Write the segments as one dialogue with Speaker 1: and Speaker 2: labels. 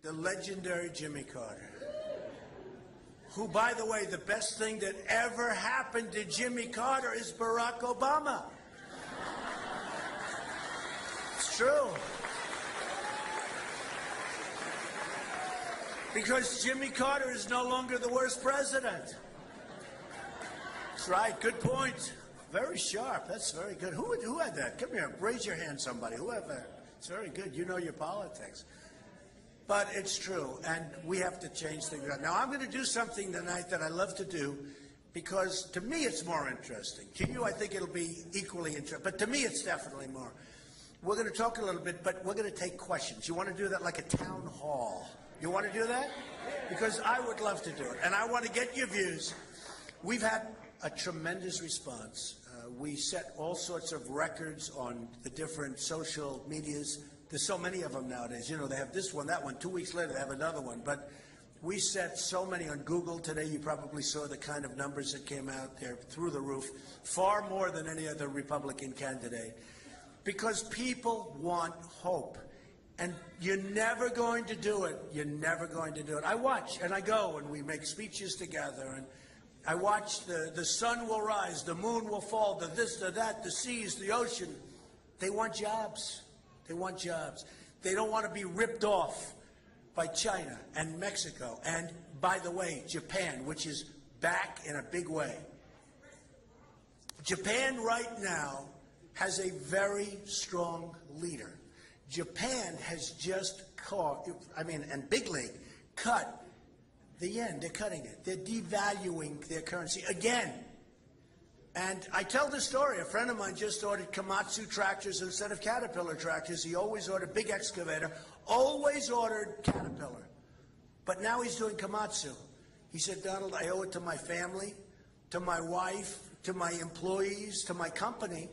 Speaker 1: the legendary Jimmy Carter, who, by the way, the best thing that ever happened to Jimmy Carter is Barack Obama. It's true. Because Jimmy Carter is no longer the worst president. That's right, good point. Very sharp, that's very good. Who had that? Come here, raise your hand, somebody. Who had that? It's very good, you know your politics. But it's true, and we have to change things. Now, I'm going to do something tonight that I love to do, because to me it's more interesting. To you, I think it'll be equally interesting, but to me it's definitely more. We're going to talk a little bit, but we're going to take questions. You want to do that like a town hall? You want to do that? Because I would love to do it, and I want to get your views. We've had a tremendous response. We set all sorts of records on the different social medias. There's so many of them nowadays. You know, they have this one, that one. 2 weeks later, they have another one. But we set so many on Google today. You probably saw the kind of numbers that came out there through the roof, far more than any other Republican candidate, because people want hope. And you're never going to do it. You're never going to do it. I watch, and I go, and we make speeches together, and I watch the sun will rise, the moon will fall, the this, the that, the seas, the ocean. They want jobs. They want jobs. They don't want to be ripped off by China and Mexico and, by the way, Japan, which is back in a big way. Japan right now has a very strong leader. Japan has just and big league, cut the yen. They're cutting it. They're devaluing their currency again. And I tell this story. A friend of mine just ordered Komatsu tractors instead of Caterpillar tractors. He always ordered big excavator, always ordered Caterpillar. But now he's doing Komatsu. He said, Donald, I owe it to my family, to my wife, to my employees, to my company.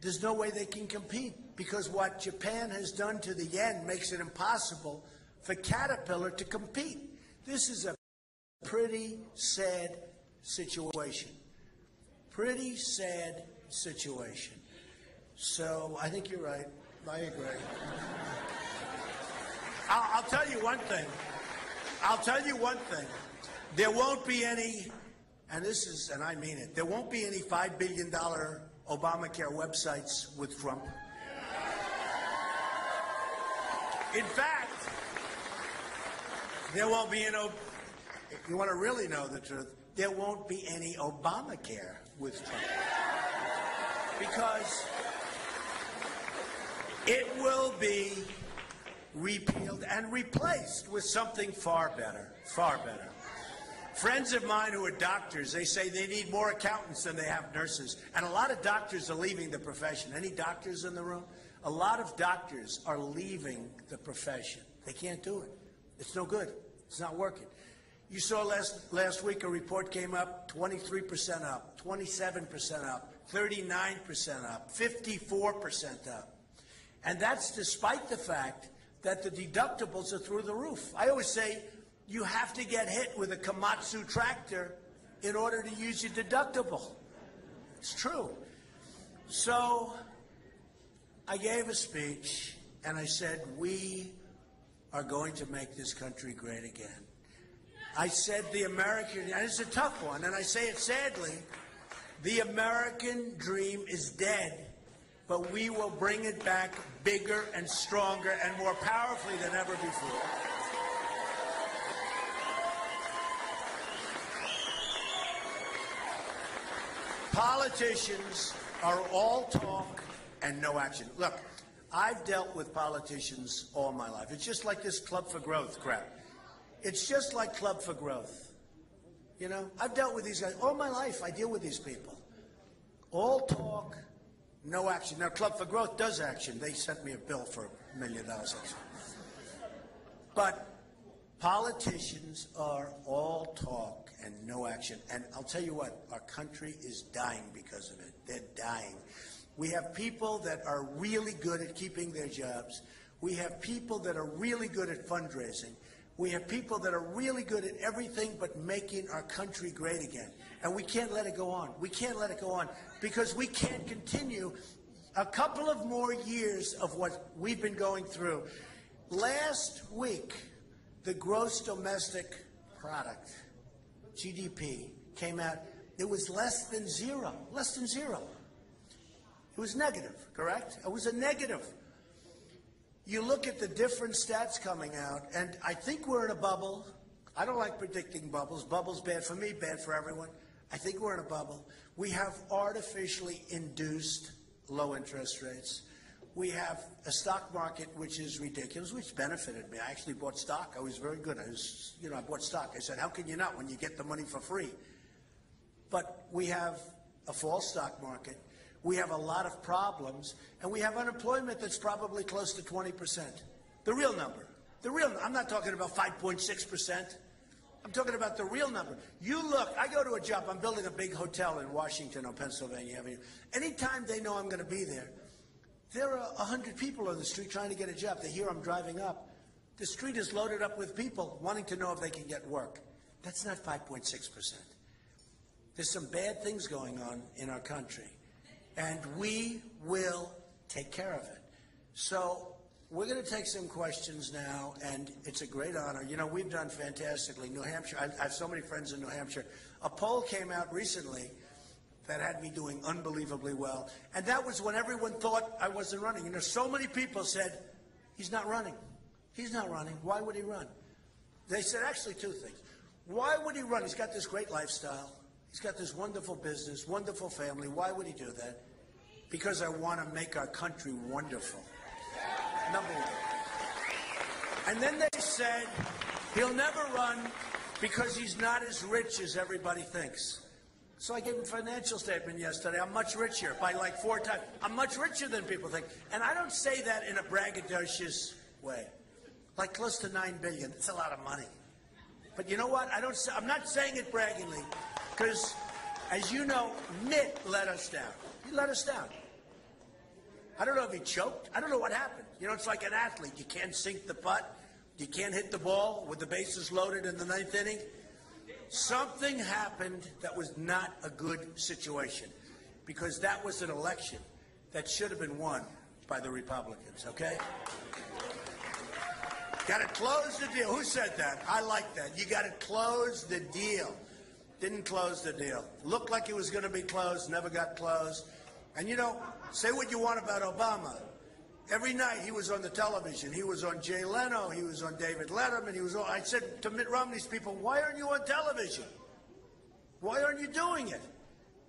Speaker 1: There's no way they can compete, because what Japan has done to the yen makes it impossible for Caterpillar to compete. This is a pretty sad situation. Pretty sad situation. So I think you're right. I agree. I'll tell you one thing. I'll tell you one thing. There won't be any, and I mean it, there won't be any $5 billion Obamacare websites with Trump. In fact, there won't be if you want to really know the truth, there won't be any Obamacare with Trump. Because it will be repealed and replaced with something far better, far better. Friends of mine who are doctors, they say they need more accountants than they have nurses. And a lot of doctors are leaving the profession. Any doctors in the room? A lot of doctors are leaving the profession. They can't do it. It's no good. It's not working. You saw last week a report came up, 23% up, 27% up, 39% up, 54% up. And that's despite the fact that the deductibles are through the roof. I always say you have to get hit with a Komatsu tractor in order to use your deductible. It's true. So I gave a speech and I said, we are going to make this country great again. I said the American, and it's a tough one, and I say it sadly, the American dream is dead, but we will bring it back bigger and stronger and more powerfully than ever before. Politicians are all talk and no action. Look, I've dealt with politicians all my life. It's just like this Club for Growth crap. It's just like Club for Growth. You know, I've dealt with these guys all my life. I deal with these people. All talk, no action. Now, Club for Growth does action. They sent me a bill for $1 million. But politicians are all talk and no action. And I'll tell you what, our country is dying because of it. They're dying. We have people that are really good at keeping their jobs. We have people that are really good at fundraising. We have people that are really good at everything but making our country great again. And we can't let it go on. We can't let it go on because we can't continue a couple of more years of what we've been going through. Last week, the gross domestic product, GDP, came out. It was less than zero. Less than zero. It was negative, correct? It was a negative. You look at the different stats coming out, and I think we're in a bubble. I don't like predicting bubbles. Bubbles bad for me, bad for everyone. I think we're in a bubble. We have artificially induced low interest rates. We have a stock market which is ridiculous, which benefited me. I actually bought stock. I was very good. I bought stock. I said, how can you not when you get the money for free? But we have a false stock market. We have a lot of problems, and we have unemployment that's probably close to 20%. The real number. I'm not talking about 5.6%. I'm talking about the real number. You look, I go to a job. I'm building a big hotel in Washington on Pennsylvania Avenue. Anytime they know I'm going to be there, there are 100 people on the street trying to get a job. They hear I'm driving up. The street is loaded up with people wanting to know if they can get work. That's not 5.6%. There's some bad things going on in our country, and we will take care of it. So we're going to take some questions now, and it's a great honor. You know, we've done fantastically. New Hampshire, I have so many friends in New Hampshire. A poll came out recently that had me doing unbelievably well, and that was when everyone thought I wasn't running. You know, so many people said, he's not running. He's not running. Why would he run? They said actually two things. Why would he run? He's got this great lifestyle. He's got this wonderful business, wonderful family. Why would he do that? Because I want to make our country wonderful. Number one. And then they said he'll never run because he's not as rich as everybody thinks. So I gave him a financial statement yesterday. I'm much richer by like 4 times. I'm much richer than people think. And I don't say that in a braggadocious way. Like close to $9 billion. It's a lot of money. But you know what? I'm not saying it braggingly because, as you know, Mitt let us down. He let us down. I don't know if he choked. I don't know what happened. You know, it's like an athlete. You can't sink the putt. You can't hit the ball with the bases loaded in the 9th inning. Something happened that was not a good situation because that was an election that should have been won by the Republicans, okay? Got to close the deal. Who said that? I like that. You got to close the deal. Didn't close the deal. Looked like it was going to be closed, never got closed. And, you know, say what you want about Obama. Every night he was on the television. He was on Jay Leno. He was on David Letterman. He was on, I said to Mitt Romney's people, why aren't you on television? Why aren't you doing it?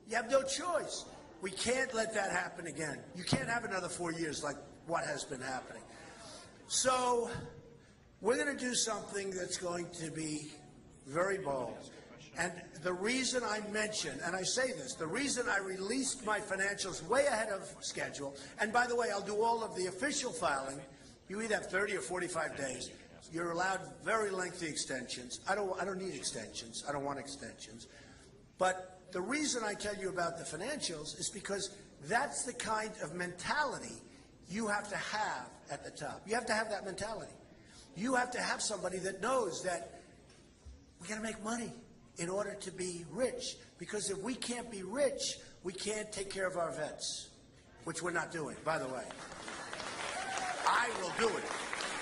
Speaker 1: You have no choice. We can't let that happen again. You can't have another 4 years like what has been happening. So we're going to do something that's going to be very bold. And the reason I mention, and I say this, the reason I released my financials way ahead of schedule, and by the way, I'll do all of the official filing. You either have 30 or 45 days. You're allowed very lengthy extensions. I don't need extensions. I don't want extensions. But the reason I tell you about the financials is because that's the kind of mentality you have to have at the top. You have to have that mentality. You have to have somebody that knows that we got to make money in order to be rich. Because if we can't be rich, we can't take care of our vets, which we're not doing, by the way. I will do it.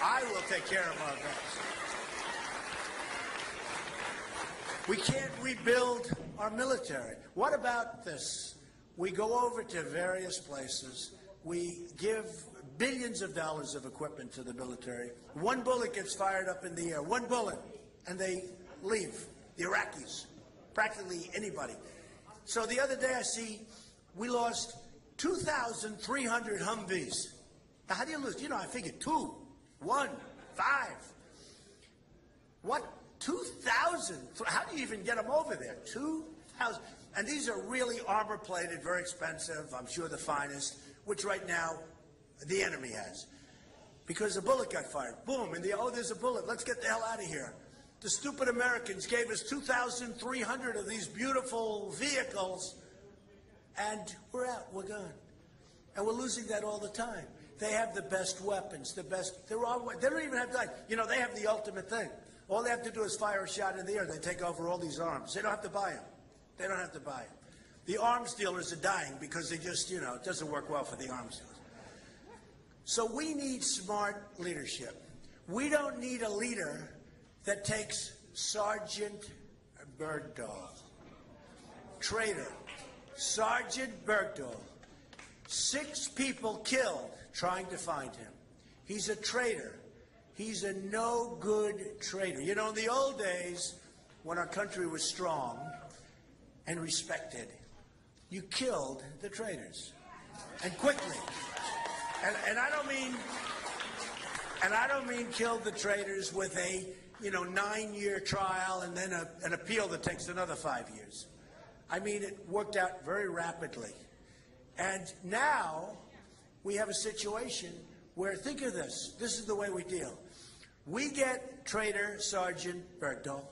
Speaker 1: I will take care of our vets. We can't rebuild our military. What about this? We go over to various places. We give billions of dollars of equipment to the military. One bullet gets fired up in the air. One bullet. And they leave. The Iraqis, practically anybody. So the other day I see we lost 2,300 Humvees. Now how do you lose? You know, I figured 2, 1, 5. What? 2,000? How do you even get them over there? 2,000. And these are really armor-plated, very expensive, I'm sure the finest, which right now the enemy has. Because a bullet got fired. Boom. And there's a bullet. Let's get the hell out of here. The stupid Americans gave us 2,300 of these beautiful vehicles, and we're out. We're gone. And we're losing that all the time. They have the best weapons, the best. They don't even have that. You know, they have the ultimate thing. All they have to do is fire a shot in the air. They take over all these arms. They don't have to buy them. They don't have to buy them. The arms dealers are dying because they just, you know, it doesn't work well for the arms dealers. So we need smart leadership. We don't need a leader that takes Sergeant Bergdahl. Traitor. Sergeant Bergdahl. 6 people killed trying to find him. He's a traitor. He's a no-good traitor. You know, in the old days, when our country was strong and respected, you killed the traitors. And quickly. And I don't mean killed the traitors with a 9-year trial and then an appeal that takes another 5 years. I mean, it worked out very rapidly. And now we have a situation where, think of this is the way we deal. We get traitor Sergeant Bergdahl.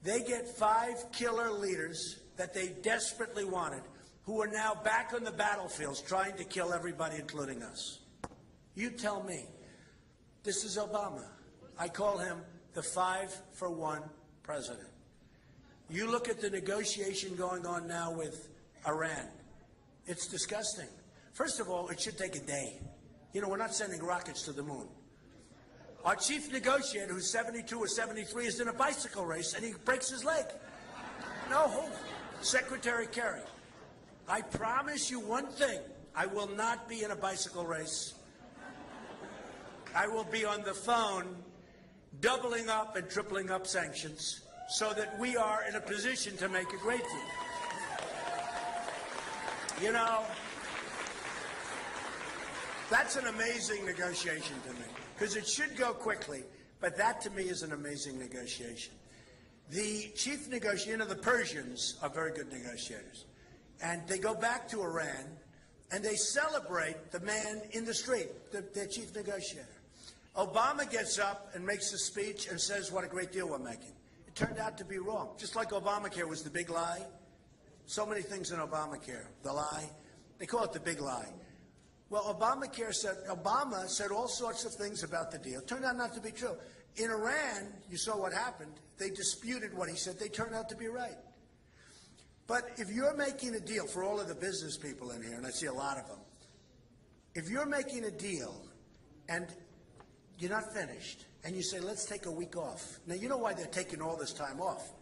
Speaker 1: They get 5 killer leaders that they desperately wanted, who are now back on the battlefields trying to kill everybody, including us. You tell me. This is Obama. I call him the 5-for-1 president. You look at the negotiation going on now with Iran. It's disgusting. First of all, it should take a day. You know, we're not sending rockets to the moon. Our chief negotiator, who's 72 or 73, is in a bicycle race, and he breaks his leg. No, Secretary Kerry, I promise you one thing. I will not be in a bicycle race. I will be on the phone doubling up and tripling up sanctions so that we are in a position to make a great deal. You know, that's an amazing negotiation to me, because it should go quickly, but that to me is an amazing negotiation. The chief negotiator, the Persians are very good negotiators, and they go back to Iran and they celebrate the man in the street, their chief negotiator. Obama gets up and makes a speech and says what a great deal we're making. It turned out to be wrong. Just like Obamacare was the big lie. So many things in Obamacare, the lie. They call it the big lie. Well, Obama said all sorts of things about the deal. It turned out not to be true. In Iran, you saw what happened. They disputed what he said. They turned out to be right. But if you're making a deal, for all of the business people in here, and I see a lot of them, if you're making a deal and you're not finished, and you say, let's take a week off. Now, you know why they're taking all this time off?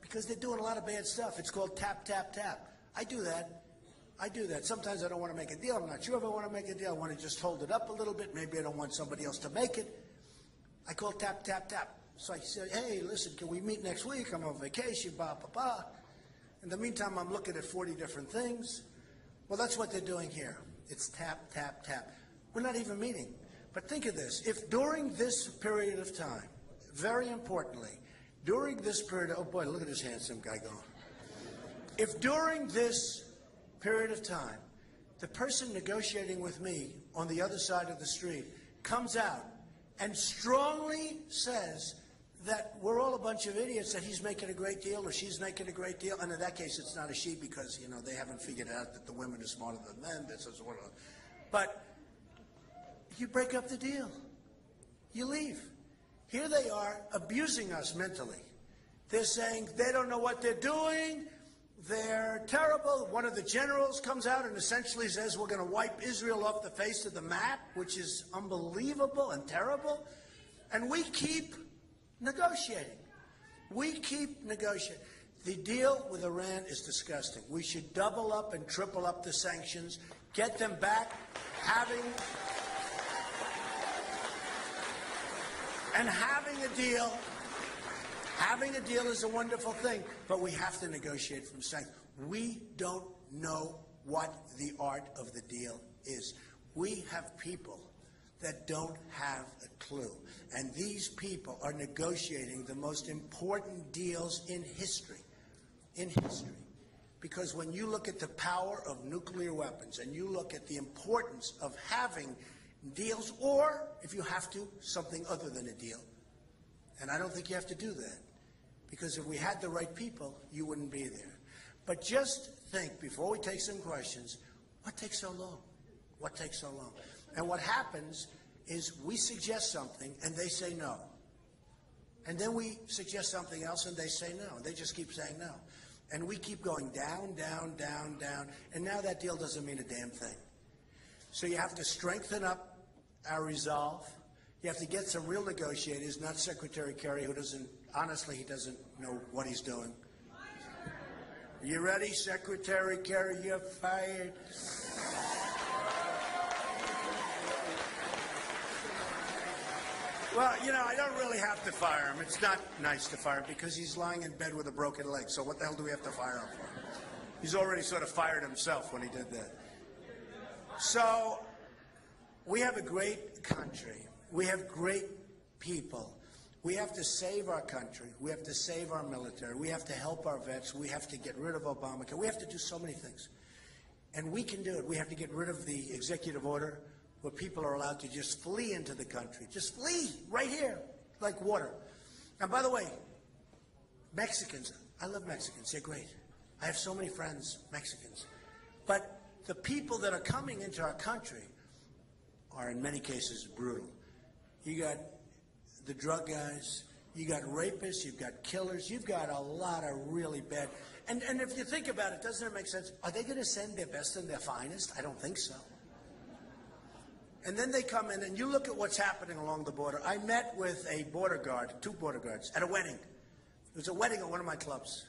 Speaker 1: Because they're doing a lot of bad stuff. It's called tap, tap, tap. I do that. Sometimes I don't want to make a deal. I'm not sure if I want to make a deal. I want to just hold it up a little bit. Maybe I don't want somebody else to make it. I call tap, tap, tap. So I say, hey, listen, can we meet next week? I'm on vacation, blah, blah, blah. In the meantime, I'm looking at 40 different things. Well, that's what they're doing here. It's tap, tap, tap. We're not even meeting. But think of this. If during this period of time, very importantly, during this period, oh boy, look at this handsome guy going. If during this period of time, the person negotiating with me on the other side of the street comes out and strongly says that we're all a bunch of idiots, that he's making a great deal or she's making a great deal, and in that case it's not a she because, you know, they haven't figured out that the women are smarter than men, this is what. But you break up the deal. You leave. Here they are abusing us mentally. They're saying they don't know what they're doing. They're terrible. One of the generals comes out and essentially says we're going to wipe Israel off the face of the map, which is unbelievable and terrible. And we keep negotiating. We keep negotiating. The deal with Iran is disgusting. We should double up and triple up the sanctions, get them back having a deal. Having a deal is a wonderful thing, but we have to negotiate from sanctions. We don't know what the art of the deal is. We have people that don't have a clue, and these people are negotiating the most important deals in history. Because when you look at the power of nuclear weapons and you look at the importance of having deals, or if you have to, something other than a deal, and I don't think you have to do that, because if we had the right people, you wouldn't be there. But just think, before we take some questions, what takes so long? What takes so long? And what happens is we suggest something and they say no. And then we suggest something else and they say no. They just keep saying no. And we keep going down, down, down, down. And now that deal doesn't mean a damn thing. So you have to strengthen up our resolve. You have to get some real negotiators, not Secretary Kerry, who doesn't, honestly, he doesn't know what he's doing. You ready, Secretary Kerry? You're fired. Well, you know, I don't really have to fire him. It's not nice to fire him because he's lying in bed with a broken leg. So what the hell do we have to fire him for? He's already sort of fired himself when he did that. So we have a great country. We have great people. We have to save our country. We have to save our military. We have to help our vets. We have to get rid of Obamacare. We have to do so many things. And we can do it. We have to get rid of the executive order where people are allowed to just flee into the country. Just flee right here, like water. And by the way, Mexicans, I love Mexicans. They're great. I have so many friends, Mexicans. But the people that are coming into our country are in many cases brutal. You got the drug guys, you got rapists, you've got killers, you've got a lot of really bad. And if you think about it, doesn't it make sense? Are they going to send their best and their finest? I don't think so. And then they come in, and you look at what's happening along the border. I met with a border guard, 2 border guards, at a wedding. It was a wedding at one of my clubs.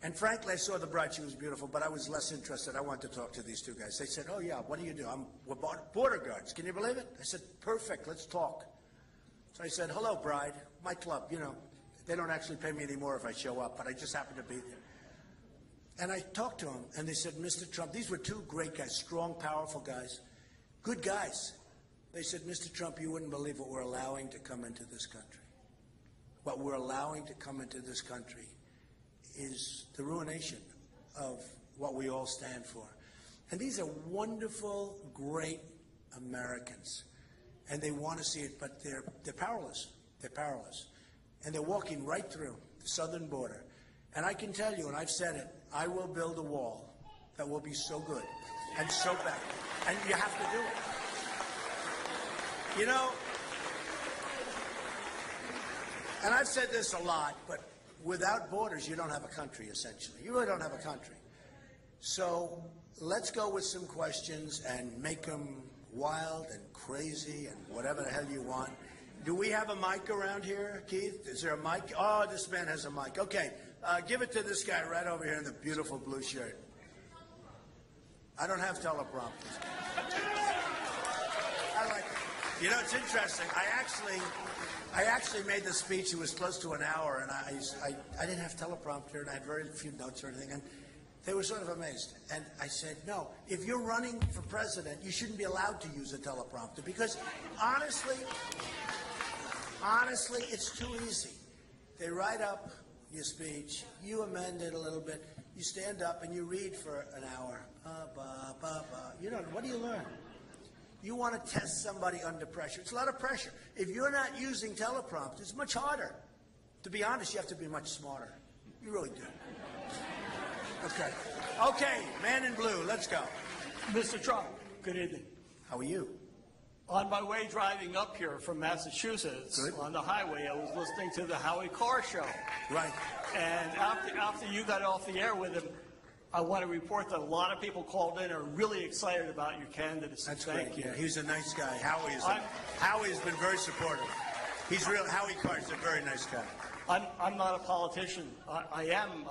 Speaker 1: And frankly, I saw the bride. She was beautiful, but I was less interested. I wanted to talk to these 2 guys. They said, oh, yeah, what do you do? We're border guards. Can you believe it? I said, perfect, let's talk. So I said, hello, bride, my club. You know, they don't actually pay me anymore if I show up, but I just happen to be there. And I talked to them, and they said, Mr. Trump, these were 2 great guys, strong, powerful guys, good guys. They said, Mr. Trump, you wouldn't believe what we're allowing to come into this country. What we're allowing to come into this country is the ruination of what we all stand for. And these are wonderful, great Americans. And they want to see it, but they're powerless. They're powerless. And they're walking right through the southern border. And I can tell you, and I've said it, I will build a wall that will be so good and so bad. And you have to do it. You know, and I've said this a lot, but without borders, you don't have a country, essentially. You really don't have a country. So let's go with some questions and make them wild and crazy and whatever the hell you want. Do we have a mic around here, Keith? Is there a mic? Oh, this man has a mic. Okay, give it to this guy right over here in the beautiful blue shirt. I don't have teleprompters. I like it. You know, it's interesting. I actually made the speech. It was close to an hour, and I didn't have teleprompter, and I had very few notes or anything. And they were sort of amazed. And I said, no, if you're running for president, you shouldn't be allowed to use a teleprompter because, honestly, it's too easy. They write up your speech, you amend it a little bit, you stand up and you read for an hour. You know, what do you learn? You want to test somebody under pressure. It's a lot of pressure. If you're not using teleprompter, it's much harder. To be honest, you have to be much smarter. You really do. Okay. Okay, man in blue, let's go.
Speaker 2: Mr. Trump, good evening.
Speaker 1: How are you?
Speaker 2: On my way driving up here from Massachusetts, on the highway, I was listening to the Howie Carr show.
Speaker 1: Right.
Speaker 2: And after you got off the air with him, I want to report that a lot of people called in and are really excited about your candidacy.
Speaker 1: That's
Speaker 2: Thank
Speaker 1: great.
Speaker 2: you.
Speaker 1: Yeah, he's a nice guy. Howie's been very supportive. He's real. Howie Carr's a very nice guy.
Speaker 2: I'm not a politician. I am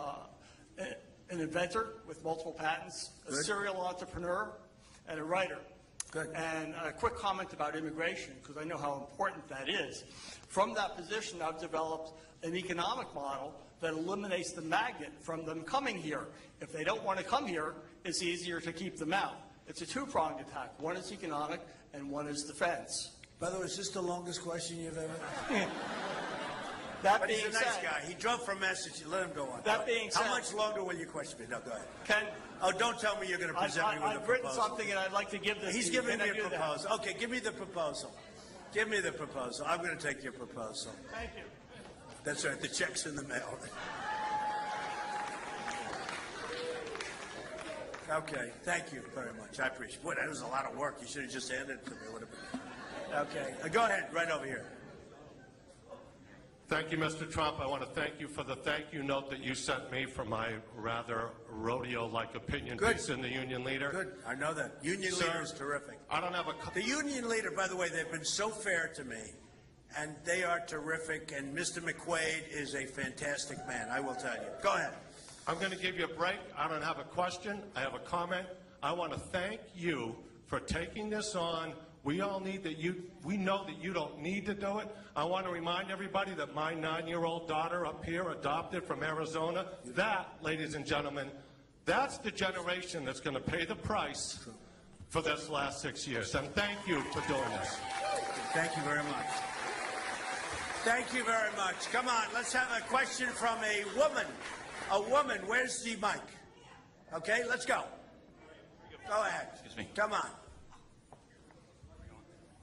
Speaker 2: an inventor with multiple patents, a serial entrepreneur, and a writer.
Speaker 1: Good.
Speaker 2: And a quick comment about immigration, because I know how important that is. From that position, I've developed an economic model that eliminates the magnet from them coming here. If they don't want to come here, it's easier to keep them out. It's a 2-pronged attack. One is economic, and one is defense.
Speaker 1: By the way, is this the longest question you've ever?
Speaker 2: That being
Speaker 1: he's a nice
Speaker 2: said,
Speaker 1: guy. He drove from Massachusetts. Let him go on.
Speaker 2: That being said,
Speaker 1: how much longer will you question me? No, go ahead.
Speaker 2: Ken,
Speaker 1: don't tell me you're going to present me with a proposal.
Speaker 2: I've written something, and I'd like to give this.
Speaker 1: He's
Speaker 2: to you.
Speaker 1: giving me a proposal.
Speaker 2: That?
Speaker 1: Okay, give me the proposal. Give me the proposal. I'm going to take your proposal.
Speaker 2: Thank you.
Speaker 1: That's right. The check's in the mail. Okay, thank you very much. I appreciate it. Boy, that was a lot of work. You should have just handed it to me. Okay, go ahead, right over here.
Speaker 3: Thank you, Mr. Trump. I want to thank you for the thank you note that you sent me for my rather rodeo-like opinion piece in the Union Leader.
Speaker 1: Good. I know that. Union Leader is terrific.
Speaker 3: I don't have a...
Speaker 1: The Union Leader, by the way, they've been so fair to me, and they are terrific, and Mr. McQuaid is a fantastic man, I will tell you. Go ahead.
Speaker 3: I'm going to give you a break. I don't have a question. I have a comment. I want to thank you for taking this on. We all need that we know that you don't need to do it. I want to remind everybody that my 9-year-old daughter up here, adopted from Arizona, that, ladies and gentlemen, that's the generation that's going to pay the price for this last 6 years. And thank you for doing this.
Speaker 1: Thank you very much. Thank you very much. Come on, let's have a question from a woman. A woman, where's the mic? Okay, let's go. Go ahead.
Speaker 4: Excuse me.
Speaker 1: Come on.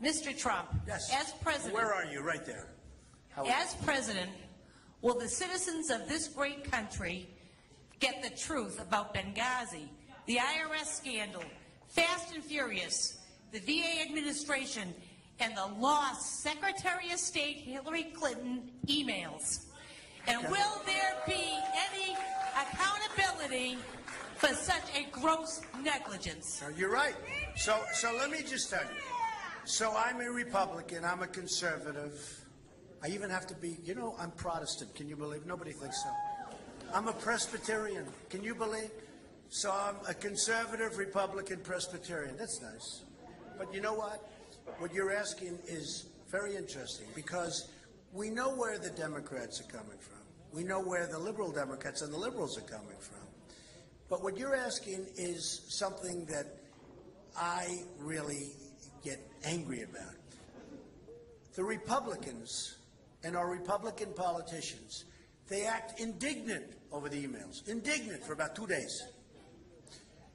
Speaker 5: Mr. Trump,
Speaker 1: Yes.
Speaker 5: as president,
Speaker 1: Where are you? Right there.
Speaker 5: as president, will the citizens of this great country get the truth about Benghazi, the IRS scandal, Fast and Furious, the VA administration, and the lost Secretary of State Hillary Clinton emails? And will there be any accountability for such a gross negligence?
Speaker 1: You're right. So let me just tell you. So I'm a Republican. I'm a conservative. I even have to be, you know, I'm Protestant. Can you believe? Nobody thinks so. I'm a Presbyterian. Can you believe? So I'm a conservative Republican Presbyterian. That's nice. But you know what? What you're asking is very interesting because we know where the Democrats are coming from. We know where the liberal Democrats and the liberals are coming from. But what you're asking is something that I really get angry about. The Republicans and our Republican politicians, they act indignant over the emails. Indignant for about 2 days.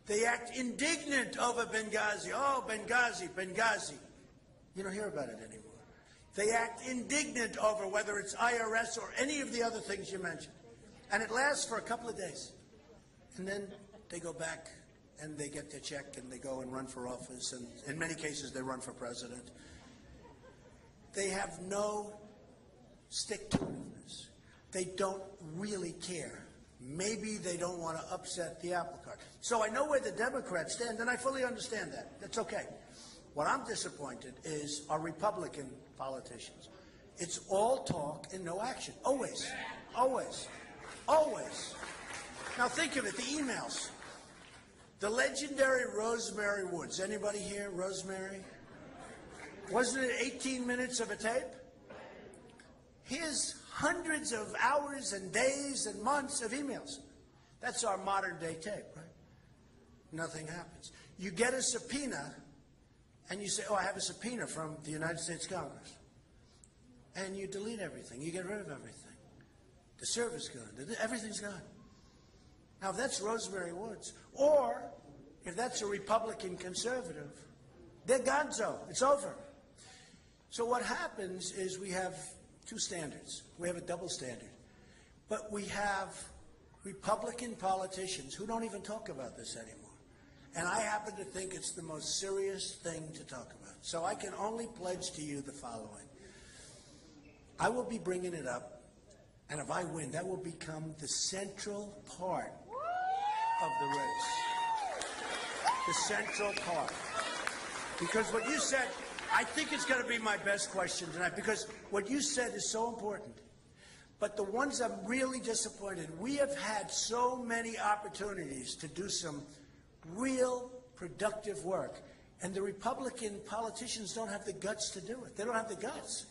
Speaker 1: They act indignant over Benghazi. Oh, Benghazi, Benghazi. You don't hear about it anymore. They act indignant over whether it's IRS or any of the other things you mentioned. And it lasts for a couple of days. And then they go back and they get their check and they go and run for office. And in many cases, they run for president. They have no stick-to-itiveness. They don't really care. Maybe they don't want to upset the apple cart. So I know where the Democrats stand, and I fully understand that. That's okay. What I'm disappointed is our Republican politicians. It's all talk and no action. Always. Always. Always. Now think of it, the emails. The legendary Rosemary Woods. Anybody here, Rosemary? Wasn't it 18 minutes of a tape? Here's hundreds of hours and days and months of emails. That's our modern day tape, right? Nothing happens. You get a subpoena and you say, oh, I have a subpoena from the United States Congress. And you delete everything. You get rid of everything. The server's gone. Everything's gone. Now, if that's Rosemary Woods, or if that's a Republican conservative, they're gonzo. It's over. So what happens is we have two standards. We have a double standard. But we have Republican politicians who don't even talk about this anymore. And I happen to think it's the most serious thing to talk about. So I can only pledge to you the following. I will be bringing it up, and if I win, that will become the central part of the race. The central part. Because what you said, I think it's going to be my best question tonight, because what you said is so important. But the ones I'm really disappointed, we have had so many opportunities to do some real productive work, and the Republican politicians don't have the guts to do it. They don't have the guts.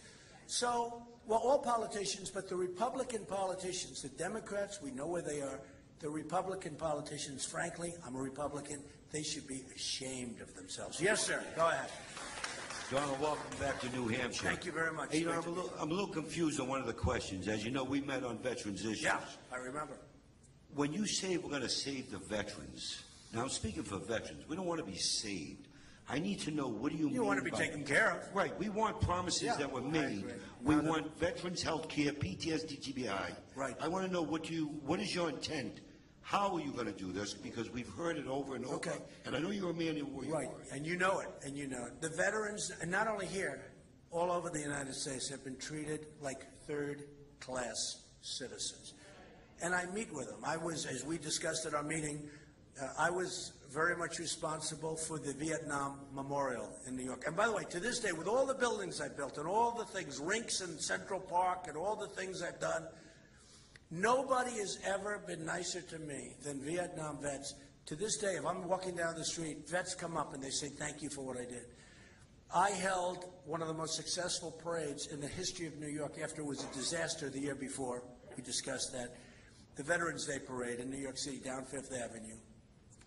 Speaker 1: So, well, all politicians, but the Republican politicians, the Democrats, we know where they are. The Republican politicians, frankly, I'm a Republican, they should be ashamed of themselves. Yes, sir. Go ahead.
Speaker 4: Donald, welcome back to New Hampshire.
Speaker 1: Thank you very much.
Speaker 4: Hey, you know, I'm a little confused on one of the questions. As you know, we met on veterans issues.
Speaker 1: Yeah, I remember.
Speaker 4: When you say we're going to save the veterans, now I'm speaking for veterans, we don't want to be saved. I need to know, what do you mean?
Speaker 1: You want to be taken care of.
Speaker 4: Right. We want promises that were made. We want veterans health care, PTSD, TBI.
Speaker 1: Right.
Speaker 4: I want to know what is your intent? How are you going to do this? Because we've heard it over and over.
Speaker 1: Okay.
Speaker 4: And I know you're a man in war.
Speaker 1: Right. And you know it. And you know it. The veterans, and not only here, all over the United States, have been treated like third class citizens. And I meet with them. I was, as we discussed at our meeting, I was very much responsible for the Vietnam Memorial in New York. And by the way, to this day, with all the buildings I built and all the things, rinks in Central Park and all the things I've done, nobody has ever been nicer to me than Vietnam vets. To this day, if I'm walking down the street, vets come up and they say, thank you for what I did. I held one of the most successful parades in the history of New York after it was a disaster the year before. We discussed that. The Veterans Day Parade in New York City, down Fifth Avenue.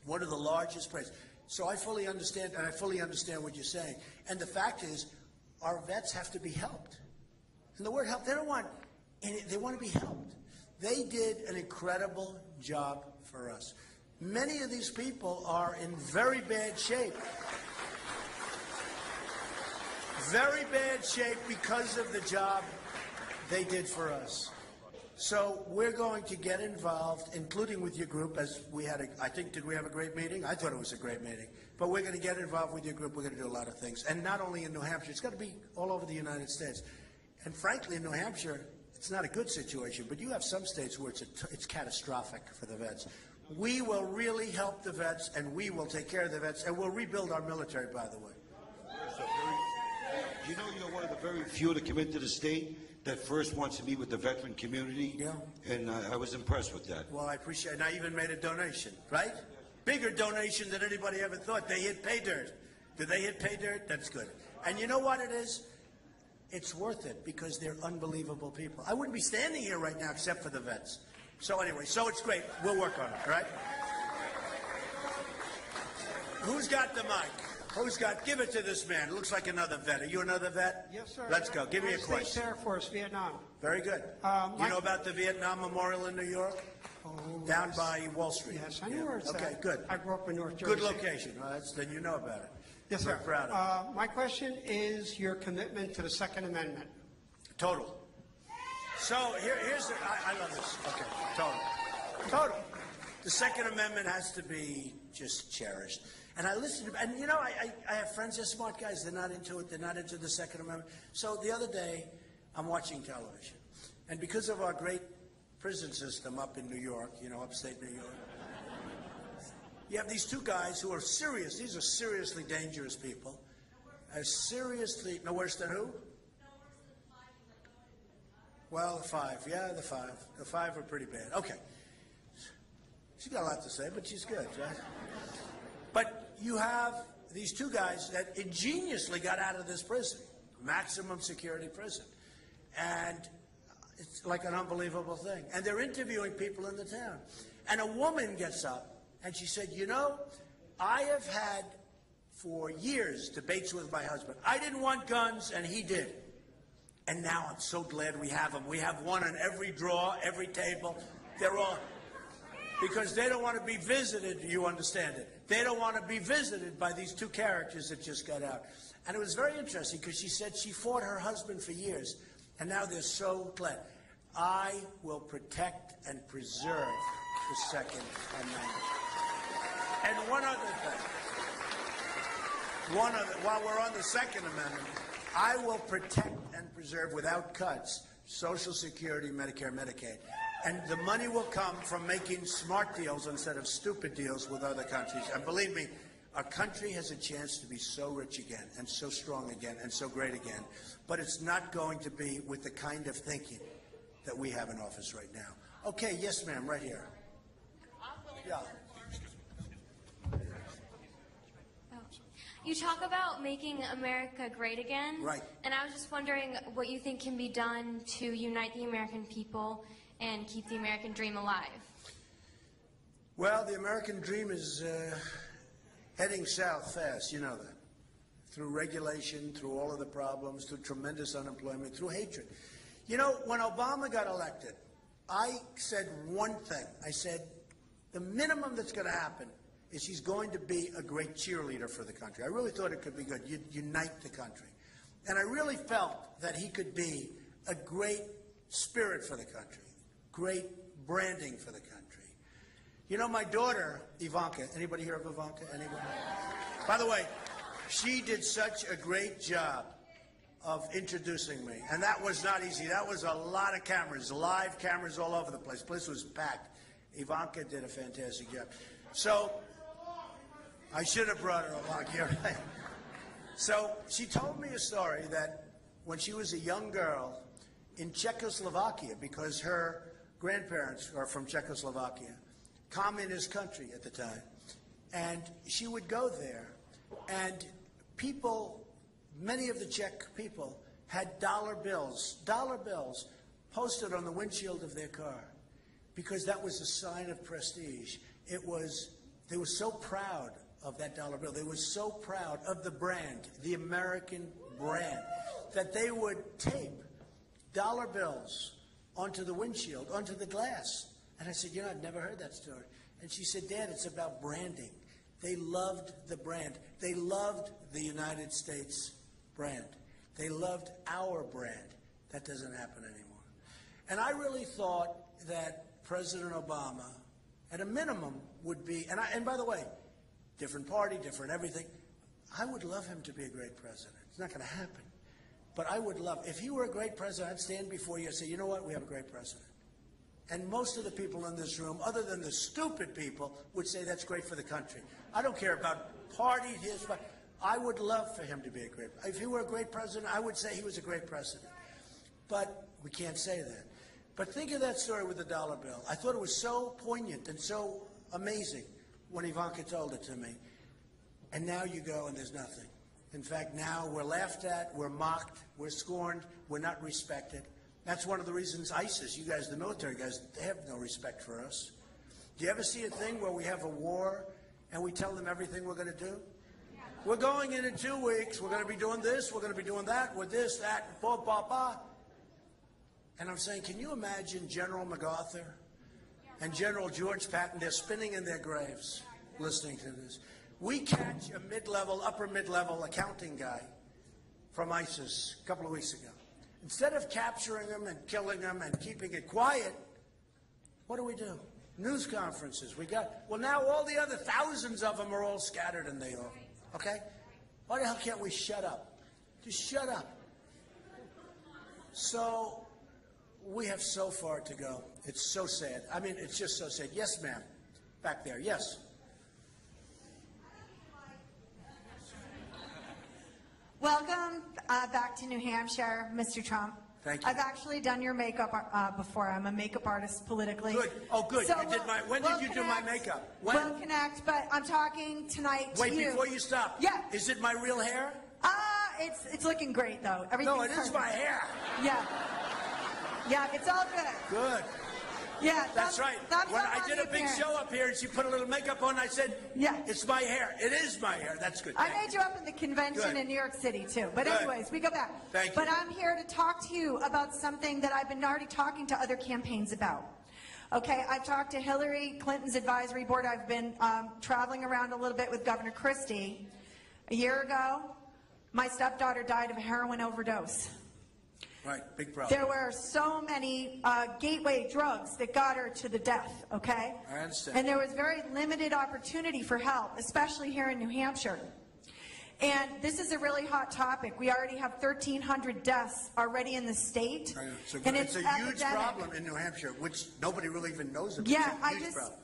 Speaker 1: One of the largest parades. So I fully understand, and I fully understand what you're saying. And the fact is, our vets have to be helped. And the word help, they don't want, they want to be helped. They did an incredible job for us. Many of these people are in very bad shape. Very bad shape because of the job they did for us. So we're going to get involved, including with your group, as we had I think, did we have a great meeting? I thought it was a great meeting. But we're going to get involved with your group. We're going to do a lot of things. And not only in New Hampshire, it's got to be all over the United States. And frankly, in New Hampshire, it's not a good situation, but you have some states where it's catastrophic for the vets. We will really help the vets, and we will take care of the vets, and we'll rebuild our military, by the way.
Speaker 4: You know, you're one of the very few to come into the state that first wants to meet with the veteran community.
Speaker 1: Yeah.
Speaker 4: And I was impressed with that.
Speaker 1: Well, I appreciate it. And I even made a donation, right? Bigger donation than anybody ever thought. They hit pay dirt. Do they hit pay dirt? That's good. And you know what it is? It's worth it because they're unbelievable people. I wouldn't be standing here right now except for the vets. So anyway, so it's great. We'll work on it, all right? Who's got the mic? Who's got? Give it to this man. Looks like another vet. Are you another vet?
Speaker 6: Yes, sir.
Speaker 1: Let's go. Give me a
Speaker 6: United States
Speaker 1: question.
Speaker 6: Air Force, Vietnam.
Speaker 1: Very good. You know about the Vietnam Memorial in New York?
Speaker 6: Oh,
Speaker 1: Down
Speaker 6: yes.
Speaker 1: by Wall Street.
Speaker 6: Yes, I know where it's
Speaker 1: Okay,
Speaker 6: at.
Speaker 1: good.
Speaker 6: I grew up in North Jersey.
Speaker 1: Good location. Well, then you know about it.
Speaker 6: Yes,
Speaker 1: Very
Speaker 6: sir.
Speaker 1: proud of it.
Speaker 6: My question is your commitment to the Second Amendment.
Speaker 1: Total. So here's the, I love this. Okay, total. Total. The Second Amendment has to be just cherished. And I listen to, and you know, I have friends, they're smart guys, they're not into it, they're not into the Second Amendment. So the other day, I'm watching television. And because of our great prison system up in New York, you know, upstate New York, you have these two guys who are serious, these are seriously dangerous people. Seriously, no worse than who? Well, the five, yeah, the five. The five are pretty bad. Okay. She's got a lot to say, but she's good, right? But you have these two guys that ingeniously got out of this prison, maximum security prison. And it's like an unbelievable thing. And they're interviewing people in the town. And a woman gets up and she said, you know, I have had for years debates with my husband. I didn't want guns and he did. And now I'm so glad we have them. We have one on every drawer, every table. They're all, because they don't want to be visited, you understand it. They don't want to be visited by these two characters that just got out. And it was very interesting because she said she fought her husband for years, and now they're so glad. I will protect and preserve the Second Amendment. And one other thing. While we're on the Second Amendment, I will protect and preserve without cuts Social Security, Medicare, Medicaid. And the money will come from making smart deals instead of stupid deals with other countries. And believe me, our country has a chance to be so rich again and so strong again and so great again. But it's not going to be with the kind of thinking that we have in office right now. Okay, yes, ma'am, right here. Yeah.
Speaker 7: You talk about making America great again.
Speaker 1: Right.
Speaker 7: And I was just wondering what you think can be done to unite the American people and keep the American dream alive.
Speaker 1: Well, the American dream is heading south fast, you know that. Through regulation, through all of the problems, through tremendous unemployment, through hatred. You know, when Obama got elected, I said one thing. I said, the minimum that's going to happen is he's going to be a great cheerleader for the country. I really thought it could be good. You'd unite the country. And I really felt that he could be a great spirit for the country, great branding for the country. You know, my daughter, Ivanka, anybody hear of Ivanka? Anybody? By the way, she did such a great job of introducing me. And that was not easy. That was a lot of cameras, live cameras all over the place. The place was packed. Ivanka did a fantastic job. So I should have brought her along here. So she told me a story that when she was a young girl in Czechoslovakia, because her grandparents are from Czechoslovakia, communist country at the time, and she would go there, and people, many of the Czech people, had dollar bills posted on the windshield of their car, because that was a sign of prestige. They were so proud of that dollar bill. They were so proud of the brand, the American brand, that they would tape dollar bills onto the windshield, onto the glass. And I said, you know, I've never heard that story. And she said, Dad, it's about branding. They loved the brand. They loved the United States brand. They loved our brand. That doesn't happen anymore. And I really thought that President Obama, at a minimum, would be, and by the way, different party, different everything. I would love him to be a great president. It's not going to happen. But I would love, if he were a great president, I'd stand before you and say, you know what, we have a great president. And most of the people in this room, other than the stupid people, would say that's great for the country. I don't care about party, I would love for him to be a great, if he were a great president, I would say he was a great president. But we can't say that. But think of that story with the dollar bill. I thought it was so poignant and so amazing when Ivanka told it to me. And now you go and there's nothing. In fact, now we're laughed at, we're mocked, we're scorned, we're not respected. That's one of the reasons ISIS, you guys, the military guys, they have no respect for us. Do you ever see a thing where we have a war and we tell them everything we're going to do? We're going in 2 weeks, we're going to be doing this, we're going to be doing that, with this, that, blah, blah, blah. And I'm saying, can you imagine General MacArthur and General George Patton? They're spinning in their graves listening to this. We catch a mid-level, upper mid-level accounting guy from ISIS a couple of weeks ago. Instead of capturing him and killing him and keeping it quiet, what do? News conferences. Well, now all the other thousands of them are all scattered in the oil. Okay? Why the hell can't we shut up? Just shut up. So we have so far to go. It's so sad. I mean, it's just so sad. Yes, ma'am. Back there. Yes.
Speaker 8: Welcome back to New Hampshire, Mr. Trump.
Speaker 1: Thank you.
Speaker 8: I've actually done your makeup before. I'm a makeup artist politically.
Speaker 1: Good. Oh, good.
Speaker 8: So
Speaker 1: when did you do my makeup? When?
Speaker 8: We'll connect, but I'm talking tonight to you.
Speaker 1: Wait, before you stop.
Speaker 8: Yeah.
Speaker 1: Is it my real hair?
Speaker 8: It's looking great, though.
Speaker 1: No, it is my hair.
Speaker 8: Yeah. Yeah, it's all good.
Speaker 1: Good.
Speaker 8: Yeah,
Speaker 1: that's right. When I did a big show up here and she put a little makeup on, I said, yeah, it's my hair. It is my hair. That's good.
Speaker 8: I made you up in the convention in New York City, too. But anyways, we go back.
Speaker 1: Thank you.
Speaker 8: But I'm here to talk to you about something that I've been already talking to other campaigns about. Okay, I've talked to Hillary Clinton's advisory board. I've been traveling around a little bit with Governor Christie. A year ago, my stepdaughter died of a heroin overdose.
Speaker 1: Right, big problem.
Speaker 8: There were so many gateway drugs that got her to the death, okay?
Speaker 1: I understand.
Speaker 8: And there was very limited opportunity for help, especially here in New Hampshire. And this is a really hot topic. We already have 1,300 deaths already in the state.
Speaker 1: And it's a huge problem in New Hampshire, which nobody really even knows about.
Speaker 8: Yeah,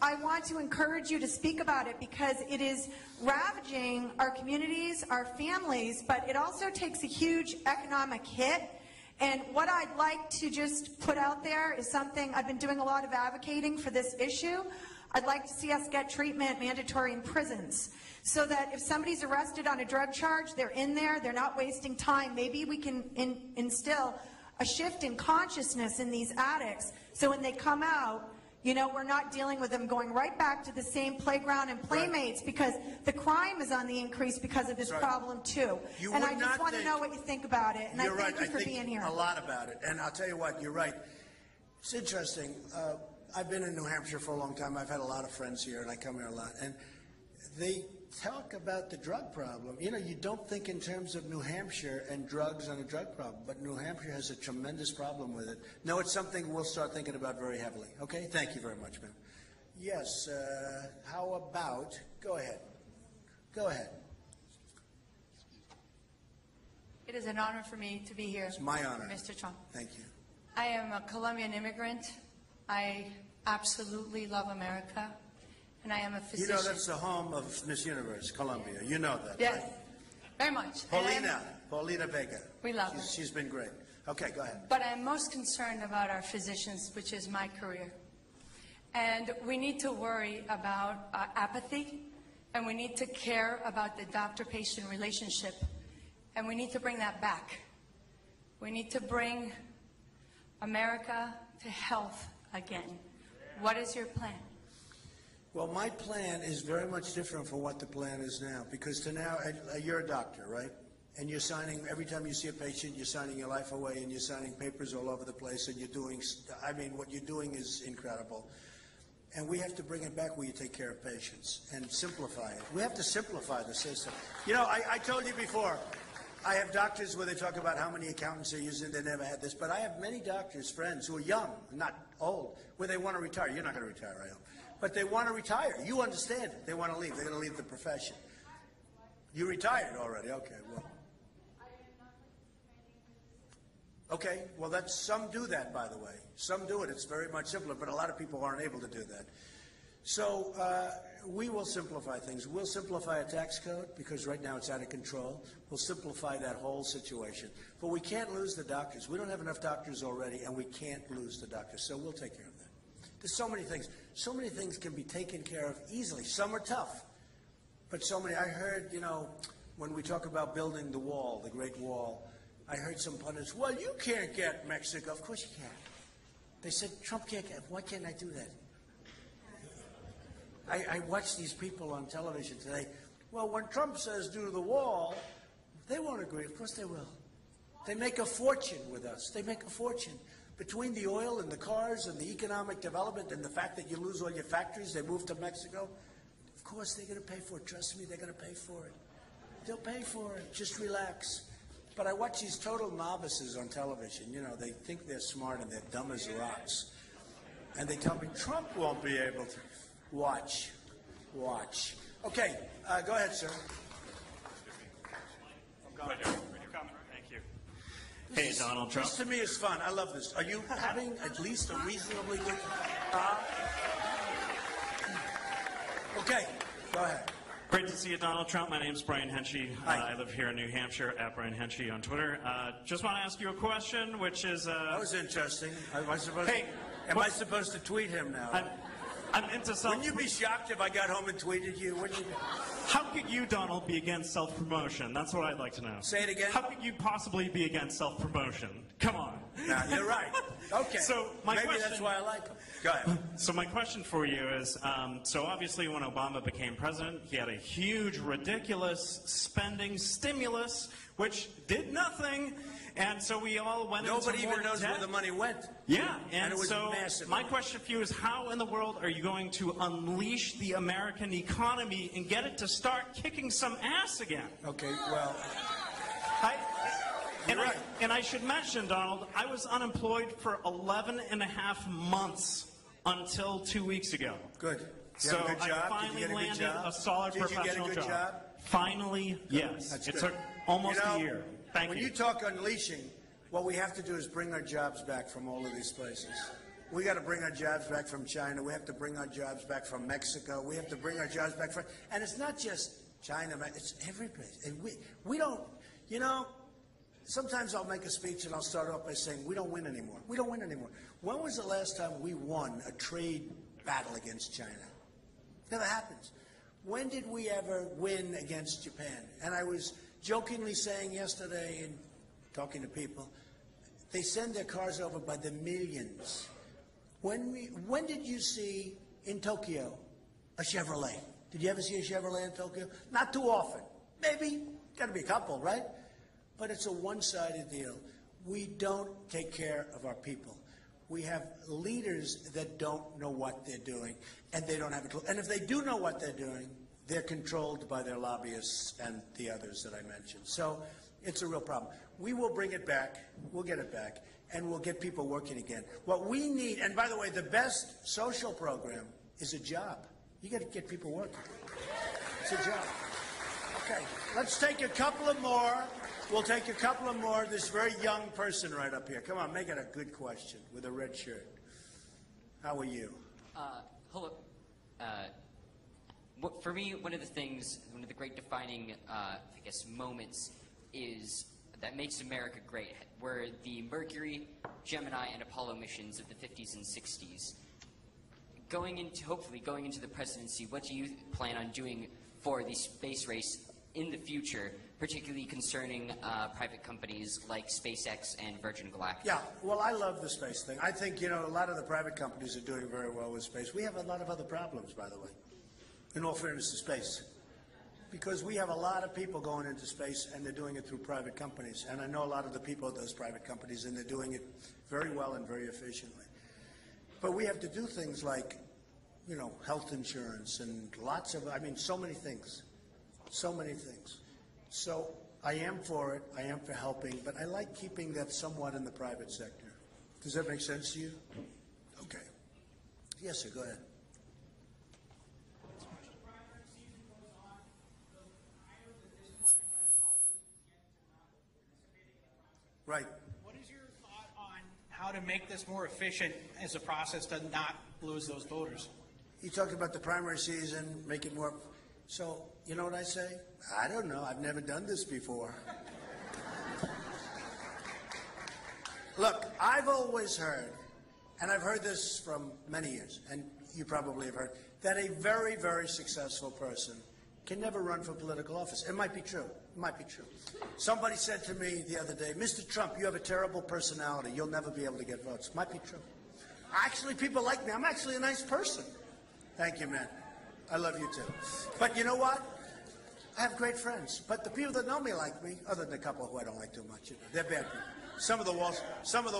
Speaker 8: I want to encourage you to speak about it because it is ravaging our communities, our families, but it also takes a huge economic hit. And what I'd like to just put out there is something, I've been doing a lot of advocating for this issue. I'd like to see us get treatment mandatory in prisons so that if somebody's arrested on a drug charge, they're in there, they're not wasting time. Maybe we can instill a shift in consciousness in these addicts so when they come out, you know, we're not dealing with them going right back to the same playground and playmates because the crime is on the increase because of this problem too. And I just want to know what you think about it. And I thank you for being here.
Speaker 1: A lot about it. And I'll tell you what, you're right. It's interesting. I've been in New Hampshire for a long time. I've had a lot of friends here, and I come here a lot. And they talk about the drug problem. You know, you don't think in terms of New Hampshire and drugs and a drug problem, but New Hampshire has a tremendous problem with it. No, it's something we'll start thinking about very heavily. Okay? Thank you very much, ma'am. Yes, how about, go ahead. Go ahead.
Speaker 9: It is an honor for me to be here.
Speaker 1: It's my honor.
Speaker 9: Mr. Trump.
Speaker 1: Thank you.
Speaker 9: I am a Colombian immigrant. I absolutely love America, and I am a physician.
Speaker 1: You know that's the home of Miss Universe, Colombia. You know that,
Speaker 9: Yes,
Speaker 1: right?
Speaker 9: very much.
Speaker 1: Paulina Vega.
Speaker 9: We love her.
Speaker 1: She's been great. Okay, go ahead.
Speaker 9: But I'm most concerned about our physicians, which is my career. And we need to worry about apathy, and we need to care about the doctor-patient relationship, and we need to bring that back. We need to bring America to health again. What is your plan?
Speaker 1: Well, my plan is very much different from what the plan is now, because to now, you're a doctor, right? And you're signing, every time you see a patient, you're signing your life away, and you're signing papers all over the place, and you're doing, I mean, what you're doing is incredible. And we have to bring it back where you take care of patients and simplify it. We have to simplify the system. You know, I told you before, I have doctors where they talk about how many accountants they're using, they never had this, but I have many doctors, friends, who are young, not old, where they want to retire. You're not going to retire, I hope. But they want to retire. You understand it. They want to leave. They're going to leave the profession. You retired already. Okay, well. Okay, well, that's, some do that, by the way. Some do it. It's very much simpler, but a lot of people aren't able to do that. So we will simplify things. We'll simplify a tax code because right now it's out of control. We'll simplify that whole situation. But we can't lose the doctors. We don't have enough doctors already, and we can't lose the doctors. So we'll take care of that. There's so many things. So many things can be taken care of easily. Some are tough, but so many. I heard, you know, when we talk about building the wall, the Great Wall, I heard some pundits, well, you can't get Mexico. Of course you can. They said, Trump can't get, why can't I do that? I watched these people on television today. Well, when Trump says do the wall, they won't agree. Of course they will. They make a fortune with us. They make a fortune. Between the oil and the cars and the economic development and the fact that you lose all your factories, they move to Mexico. Of course they're going to pay for it. Trust me, they're going to pay for it. They'll pay for it. Just relax. But I watch these total novices on television. You know, they think they're smart and they're dumb as rocks. And they tell me, Trump won't be able to. Watch. Watch. Okay, go ahead, sir.
Speaker 10: Thank you. Hey, Donald Trump.
Speaker 1: This to me is fun. I love this. Are you having at least a reasonably good... Okay, go ahead.
Speaker 10: Great to see you, Donald Trump. My name's Brian Henshey. I live here in New Hampshire, at Brian Henshey on Twitter. Just want to ask you a question, which is...
Speaker 1: That was interesting. Am I supposed to tweet him now?
Speaker 10: I'm into self...
Speaker 1: Wouldn't you be shocked if I got home and tweeted you? Wouldn't you?
Speaker 10: How could you, Donald, be against self-promotion? That's what I'd like to know.
Speaker 1: Say it again?
Speaker 10: How could you possibly be against self-promotion? Come on.
Speaker 1: No, you're right. Okay.
Speaker 10: So
Speaker 1: maybe that's why I like him. Go ahead.
Speaker 10: So my question for you is, so obviously when Obama became president, he had a huge, ridiculous spending stimulus, which did nothing. And so we all went into more
Speaker 1: Nobody even knows
Speaker 10: debt.
Speaker 1: where the money went.
Speaker 10: Yeah,
Speaker 1: and it was
Speaker 10: so
Speaker 1: massive.
Speaker 10: My question for you is, how in the world are you going to unleash the American economy and get it to start kicking some ass again?
Speaker 1: Okay, well...
Speaker 10: And I should mention, Donald, I was unemployed for 11 and a half months until 2 weeks ago.
Speaker 1: Good.
Speaker 10: So I finally landed a solid professional job. Finally, yes. It took almost a year. Thank you.
Speaker 1: When you talk unleashing, what we have to do is bring our jobs back from all of these places. We got to bring our jobs back from China. We have to bring our jobs back from Mexico. We have to bring our jobs back from... And it's not just China, it's every place. And we don't... You know, sometimes I'll make a speech and I'll start off by saying, we don't win anymore. We don't win anymore. When was the last time we won a trade battle against China? Never happens. When did we ever win against Japan? And I was jokingly saying yesterday and talking to people, they send their cars over by the millions. When did you see in Tokyo a Chevrolet? Did you ever see a Chevrolet in Tokyo? Not too often. Maybe. Got to be a couple, right? But it's a one-sided deal. We don't take care of our people. We have leaders that don't know what they're doing, and they don't have a clue. And if they do know what they're doing, they're controlled by their lobbyists and the others that I mentioned. So it's a real problem. We will bring it back. We'll get it back, and we'll get people working again. What we need, and by the way, the best social program is a job. You got to get people working. It's a job. Okay. Let's take a couple of more. We'll take a couple of more. This very young person right up here. Come on, make it a good question with a red shirt. How are you?
Speaker 11: Hello. For me, one of the great defining, moments is that makes America great were the Mercury, Gemini, and Apollo missions of the 50s and 60s. Hopefully going into the presidency, what do you plan on doing for the space race in the future, particularly concerning private companies like SpaceX and Virgin Galactic?
Speaker 1: Yeah, well, I love the space thing. I think, a lot of the private companies are doing very well with space. We have a lot of other problems, by the way, in all fairness to space. Because we have a lot of people going into space, and they're doing it through private companies. And I know a lot of the people at those private companies, and they're doing it very well and very efficiently. But we have to do things like, health insurance and so many things. So many things. So I am for it. I am for helping. But I like keeping that somewhat in the private sector. Does that make sense to you? Okay. Yes, sir. Go ahead. Right.
Speaker 12: What is your thought on how to make this more efficient as a process to not lose those voters?
Speaker 1: You talked about the primary season, make it more. So, you know what I say? I don't know. I've never done this before. Look, I've always heard, and I've heard this from many years, and you probably have heard, that a very, very successful person can never run for political office. It might be true. It might be true. Somebody said to me the other day, Mr. Trump, you have a terrible personality. You'll never be able to get votes. Might be true. Actually, people like me. I'm actually a nice person. Thank you, man. I love you too. But you know what? I have great friends. But the people that know me like me, other than a couple who I don't like too much, they're bad people. Some of the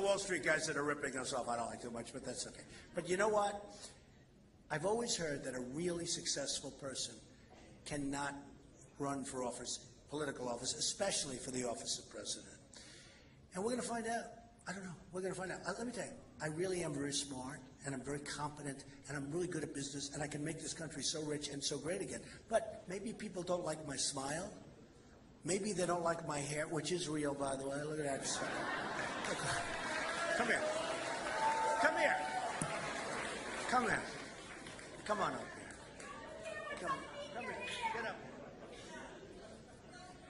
Speaker 1: Wall Street guys that are ripping us off, I don't like too much, but that's okay. But you know what? I've always heard that a really successful person cannot run for office, political office, especially for the office of president. And we're going to find out. I don't know. We're going to find out. Let me tell you, I really am very smart, and I'm very competent, and I'm really good at business, and I can make this country so rich and so great again. But maybe people don't like my smile. Maybe they don't like my hair, which is real, by the way. Look at that. Come here. Come here. Come here. Come on up here. Come here. Get up.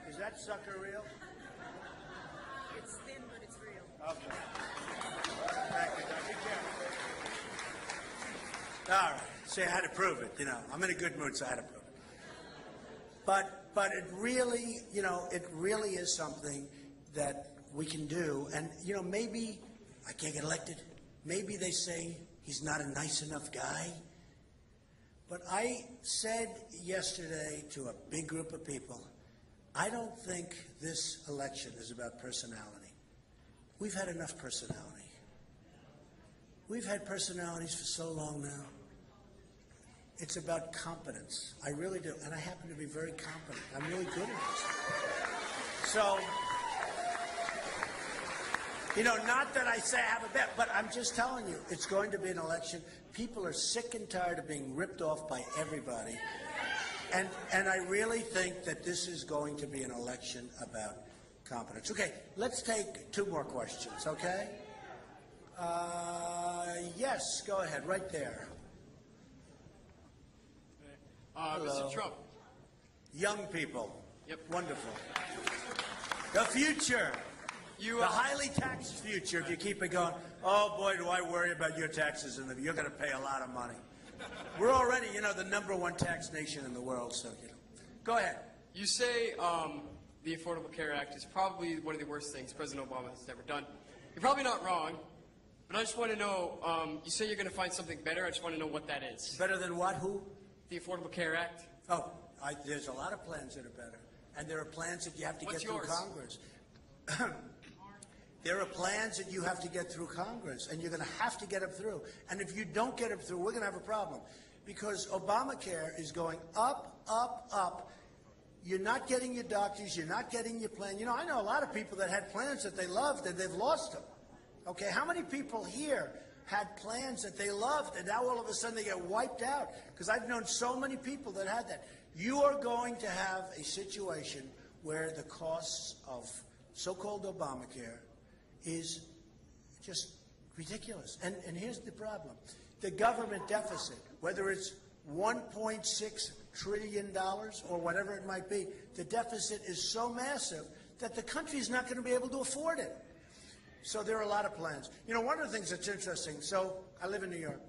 Speaker 1: Is that sucker real?
Speaker 13: It's thin, but it's real.
Speaker 1: Okay. Thank you, Doc. Be careful. All right. See, I had to prove it. I'm in a good mood, so I had to prove it. But it really, it really is something that we can do. And, maybe I can't get elected. Maybe they say he's not a nice enough guy. But I said yesterday to a big group of people, I don't think this election is about personality. We've had enough personality. We've had personalities for so long now. It's about competence. I really do. And I happen to be very competent. I'm really good at this. So, not that I say I have a bet, but I'm just telling you, it's going to be an election. People are sick and tired of being ripped off by everybody. And I really think that this is going to be an election about competence. Okay, let's take two more questions, okay? Yes, go ahead, right there.
Speaker 14: Mr. Trump.
Speaker 1: Young people.
Speaker 14: Yep.
Speaker 1: Wonderful. The future. The highly taxed future, if you keep it going. Oh, boy, do I worry about your taxes. You're going to pay a lot of money. We're already, the #1 tax nation in the world, so, Go ahead.
Speaker 14: You say the Affordable Care Act is probably one of the worst things President Obama has ever done. You're probably not wrong, but I just want to know, you say you're going to find something better. I just want to know what that is.
Speaker 1: Better than what? Who?
Speaker 14: The Affordable Care Act.
Speaker 1: Oh, there's a lot of plans that are better. And there are plans that you have to get through Congress. There are plans that you have to get through Congress, and you're going to have to get them through. And if you don't get them through, we're going to have a problem. Because Obamacare is going up, up, up. You're not getting your doctors. You're not getting your plan. I know a lot of people that had plans that they loved, and they've lost them. Okay, how many people here had plans that they loved, and now all of a sudden they get wiped out? Because I've known so many people that had that. You are going to have a situation where the costs of so-called Obamacare is just ridiculous. And here's the problem. The government deficit, whether it's $1.6 trillion or whatever it might be, the deficit is so massive that the country is not going to be able to afford it. So there are a lot of plans. You know, one of the things that's interesting, so I live in New York.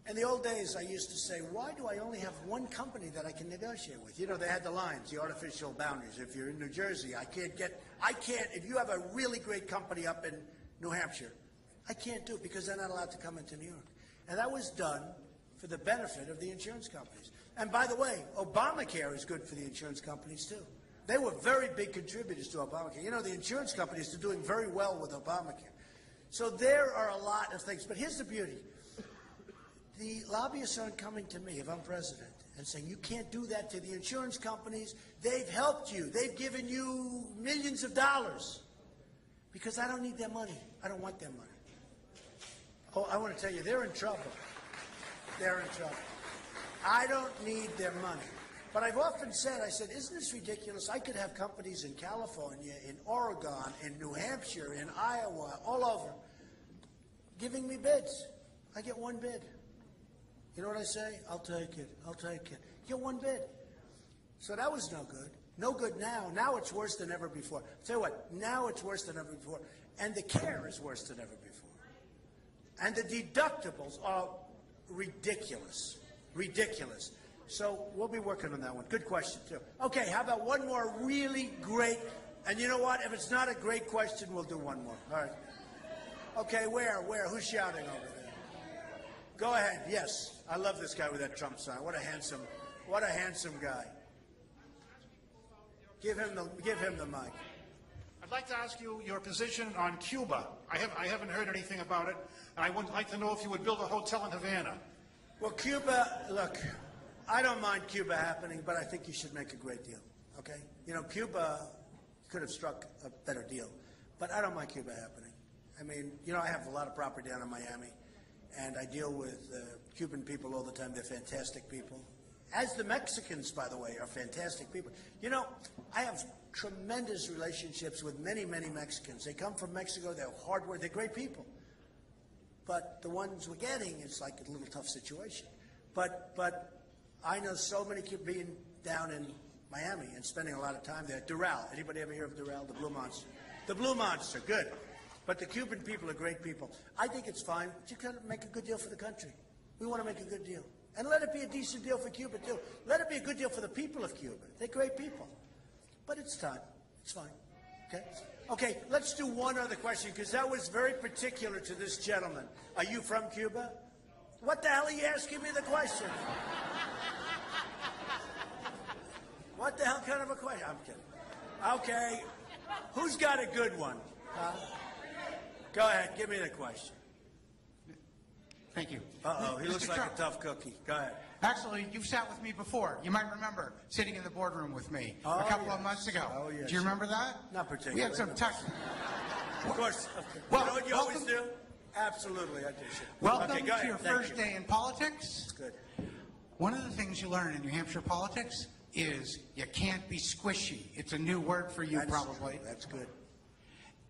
Speaker 1: In the old days, I used to say, why do I only have one company that I can negotiate with? You know, they had the lines, the artificial boundaries. If you're in New Jersey, if you have a really great company up in New Hampshire, I can't do it because they're not allowed to come into New York. And that was done for the benefit of the insurance companies. And by the way, Obamacare is good for the insurance companies too. They were very big contributors to Obamacare. You know, the insurance companies are doing very well with Obamacare. So there are a lot of things. But here's the beauty. The lobbyists aren't coming to me, if I'm president, and saying, you can't do that to the insurance companies. They've helped you. They've given you millions of dollars. Because I don't need their money. I don't want their money. Oh, I want to tell you, they're in trouble. They're in trouble. I don't need their money. But I've often said, I said, isn't this ridiculous? I could have companies in California, in Oregon, in New Hampshire, in Iowa, all over, giving me bids. I get one bid. You know what I say? I'll take it. I'll take it. Get one bid. So that was no good. No good now. Now it's worse than ever before. I'll tell you what, now it's worse than ever before. And the care is worse than ever before. And the deductibles are ridiculous. Ridiculous. So we'll be working on that one. Good question, too. Okay, how about one more really great, and you know what? If it's not a great question, we'll do one more. All right. Okay, where? Who's shouting over there? Go ahead. Yes. I love this guy with that Trump sign. What a handsome guy. Give him the mic.
Speaker 15: I'd like to ask you your position on Cuba. I haven't heard anything about it, and I would like to know if you would build a hotel in Havana.
Speaker 1: Well, Cuba, look, I don't mind Cuba happening, but I think you should make a great deal, okay? You know, Cuba could have struck a better deal, but I don't mind Cuba happening. I mean, you know, I have a lot of property down in Miami, and I deal with Cuban people all the time. They're fantastic people. As the Mexicans, by the way, are fantastic people. You know, I have tremendous relationships with many, many Mexicans. They come from Mexico. They're hard work. They're great people. But the ones we're getting, it's like a little tough situation. But I know so many being down in Miami and spending a lot of time there. Doral. Anybody ever hear of Doral? The Blue Monster. The Blue Monster. Good. But the Cuban people are great people. I think it's fine. You got to make a good deal for the country. We want to make a good deal. And let it be a decent deal for Cuba, too. Let it be a good deal for the people of Cuba. They're great people. But it's time. It's fine. Okay? Okay, let's do one other question, because that was very particular to this gentleman. Are you from Cuba? What the hell are you asking me the question? What the hell kind of a question? I'm kidding. Okay. Who's got a good one? Go ahead. Give me the question.
Speaker 16: Thank you.
Speaker 1: Uh-oh. He
Speaker 16: Mr.
Speaker 1: looks like
Speaker 16: Trump.
Speaker 1: a tough cookie. Go ahead.
Speaker 16: Actually, you've sat with me before. You might remember sitting in the boardroom with me a couple of months ago.
Speaker 1: Oh, yes.
Speaker 16: Do you remember that?
Speaker 1: Not particularly.
Speaker 16: We had some tech.
Speaker 1: Of course.
Speaker 16: Well,
Speaker 1: you know what you always
Speaker 16: welcome-
Speaker 1: do? Absolutely, I do.
Speaker 16: Welcome
Speaker 1: okay, go
Speaker 16: to
Speaker 1: ahead.
Speaker 16: your
Speaker 1: Thank
Speaker 16: first
Speaker 1: you.
Speaker 16: day in politics.
Speaker 1: Good.
Speaker 16: One of the things you learn in New Hampshire politics is you can't be squishy. It's a new word for you, probably.
Speaker 1: True. That's good.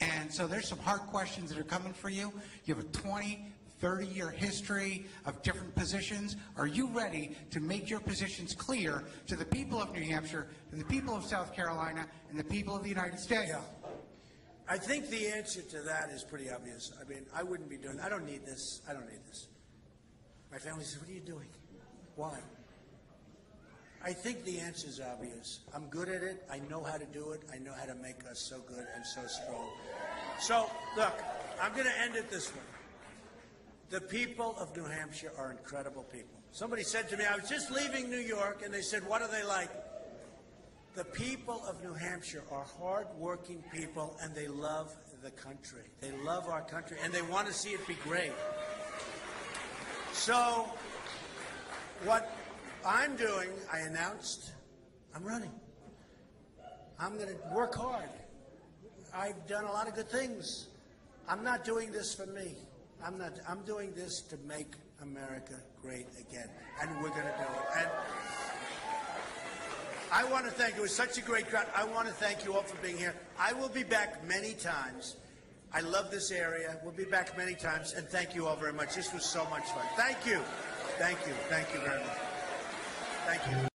Speaker 16: And so there's some hard questions that are coming for you. You have a 20, 30-year history of different positions. Are you ready to make your positions clear to the people of New Hampshire, to the people of South Carolina, and the people of the United States?
Speaker 1: Yeah. I think the answer to that is pretty obvious. I mean, I wouldn't be doing, I don't need this. I don't need this. My family says, what are you doing? Why? I think the answer is obvious. I'm good at it. I know how to do it. I know how to make us so good and so strong. So, look, I'm going to end it this way. The people of New Hampshire are incredible people. Somebody said to me, I was just leaving New York, and they said, what are they like? The people of New Hampshire are hard-working people, and they love the country. They love our country, and they want to see it be great. So, what I'm doing, I announced, I'm running. I'm going to work hard. I've done a lot of good things. I'm not doing this for me. I'm doing this to make America great again. And we're going to do it. I want to thank you. It was such a great crowd. I want to thank you all for being here. I will be back many times. I love this area. We'll be back many times. And thank you all very much. This was so much fun. Thank you. Thank you. Thank you very much. Thank you.